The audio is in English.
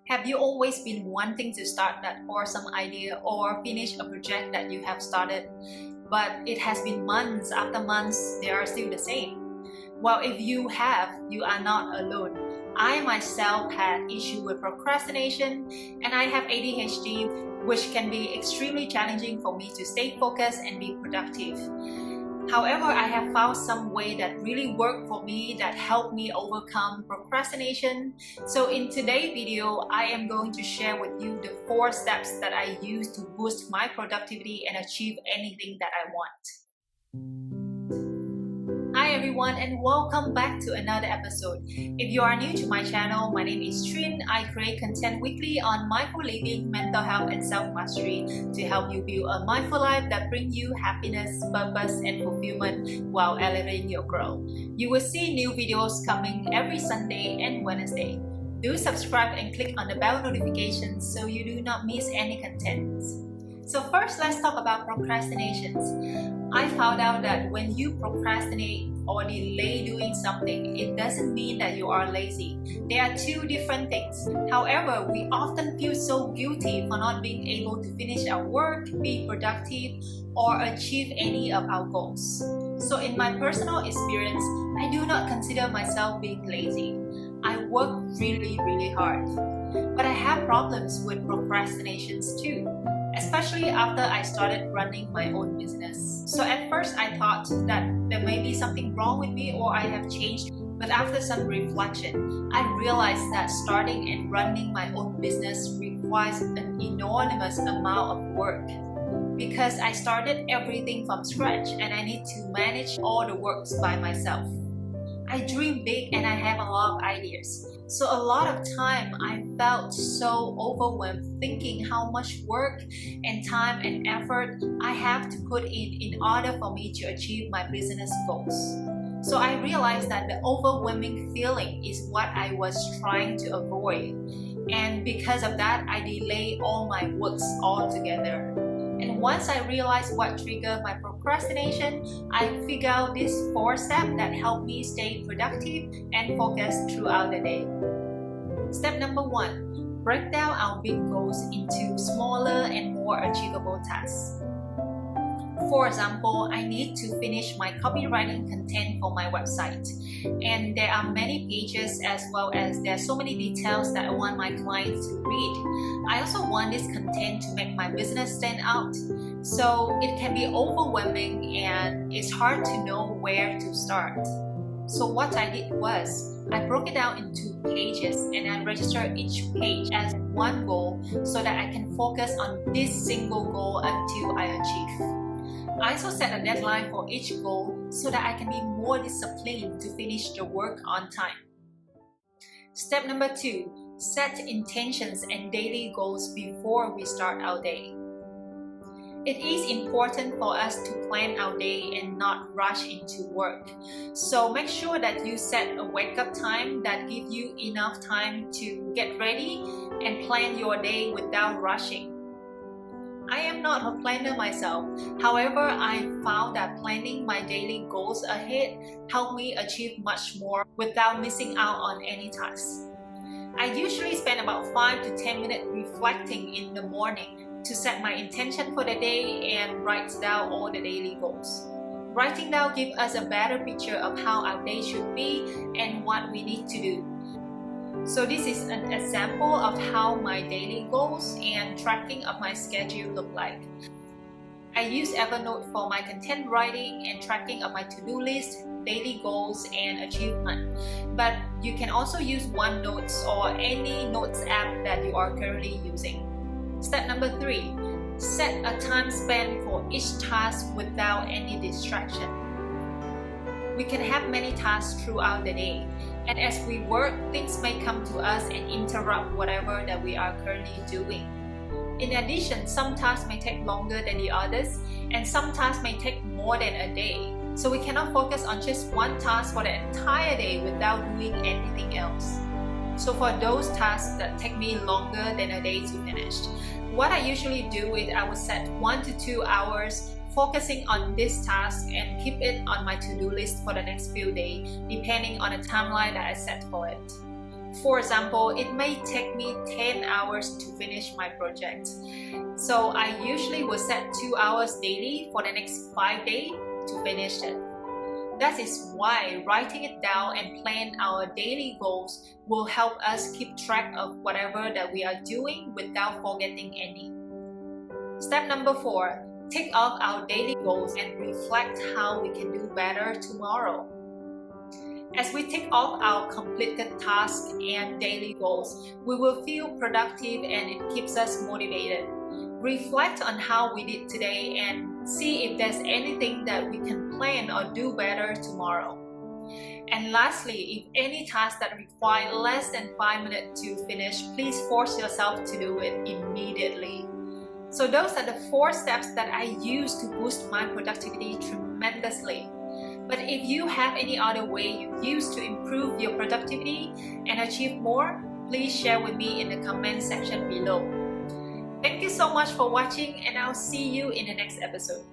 Have you always been wanting to start that awesome idea or finish a project that you have started, but it has been months after months, they are still the same? Well, if you have, you are not alone. I myself had issue with procrastination and I have ADHD, which can be extremely challenging for me to stay focused and be productive. However, I have found some way that really work for me that help me overcome procrastination. So in today's video, I am going to share with you the 4 steps that I use to boost my productivity and achieve anything that I want. Hi everyone and welcome back to another episode. If you are new to my channel, my name is Trinh. I create content weekly on mindful living, mental health and self-mastery to help you build a mindful life that brings you happiness, purpose and fulfillment while elevating your growth. You will see new videos coming every Sunday and Wednesday. Do subscribe and click on the bell notifications so you do not miss any content. So first, let's talk about procrastinations. I found out that when you procrastinate or delay doing something, it doesn't mean that you are lazy. They are 2 different things. However, we often feel so guilty for not being able to finish our work, be productive, or achieve any of our goals. So in my personal experience, I do not consider myself being lazy. I work really hard. But I have problems with procrastinations too, especially after I started running my own business. So at first I thought that there may be something wrong with me or I have changed, but after some reflection, I realized that starting and running my own business requires an enormous amount of work because I started everything from scratch and I need to manage all the works by myself. I dream big and I have a lot of ideas. So a lot of time I felt so overwhelmed thinking how much work and time and effort I have to put in order for me to achieve my business goals. So I realized that the overwhelming feeling is what I was trying to avoid. And because of that, I delay all my works altogether. And once I realized what triggered my procrastination, I figured out these 4 steps that help me stay productive and focused throughout the day. Step number 1, break down our big goals into smaller and more achievable tasks. For example, I need to finish my copywriting content for my website. And there are many pages as well as there are so many details that I want my clients to read. I also want this content to make my business stand out. So it can be overwhelming and it's hard to know where to start. So what I did was, I broke it down into pages and I registered each page as one goal so that I can focus on this single goal until I achieve. I also set a deadline for each goal so that I can be more disciplined to finish the work on time. Step number 2, set intentions and daily goals before we start our day. It is important for us to plan our day and not rush into work. So make sure that you set a wake-up time that gives you enough time to get ready and plan your day without rushing. I am not a planner myself. However, I found that planning my daily goals ahead helped me achieve much more without missing out on any tasks. I usually spend about 5 to 10 minutes reflecting in the morning to set my intention for the day and write down all the daily goals. Writing down gives us a better picture of how our day should be and what we need to do. So this is an example of how my daily goals and tracking of my schedule look like. I use Evernote for my content writing and tracking of my to-do list, daily goals, and achievement. But you can also use OneNote or any notes app that you are currently using. Step number 3, set a time span for each task without any distraction. We can have many tasks throughout the day, and as we work, things may come to us and interrupt whatever that we are currently doing. In addition, some tasks may take longer than the others, and some tasks may take more than a day. So we cannot focus on just one task for the entire day without doing anything else. So for those tasks that take me longer than a day to finish, what I usually do is I will set 1 to 2 hours focusing on this task and keep it on my to-do list for the next few days, depending on the timeline that I set for it. For example, it may take me 10 hours to finish my project. So I usually will set 2 hours daily for the next 5 days to finish it. That is why writing it down and plan our daily goals will help us keep track of whatever that we are doing without forgetting any. Step number 4, tick off our daily goals and reflect how we can do better tomorrow. As we tick off our completed tasks and daily goals, we will feel productive and it keeps us motivated. Reflect on how we did today and see if there's anything that we can plan or do better tomorrow. And lastly, if any task that requires less than 5 minutes to finish, please force yourself to do it immediately. So those are the 4 steps that I use to boost my productivity tremendously. But if you have any other way you use to improve your productivity and achieve more, please share with me in the comment section below. Thank you so much for watching, and I'll see you in the next episode.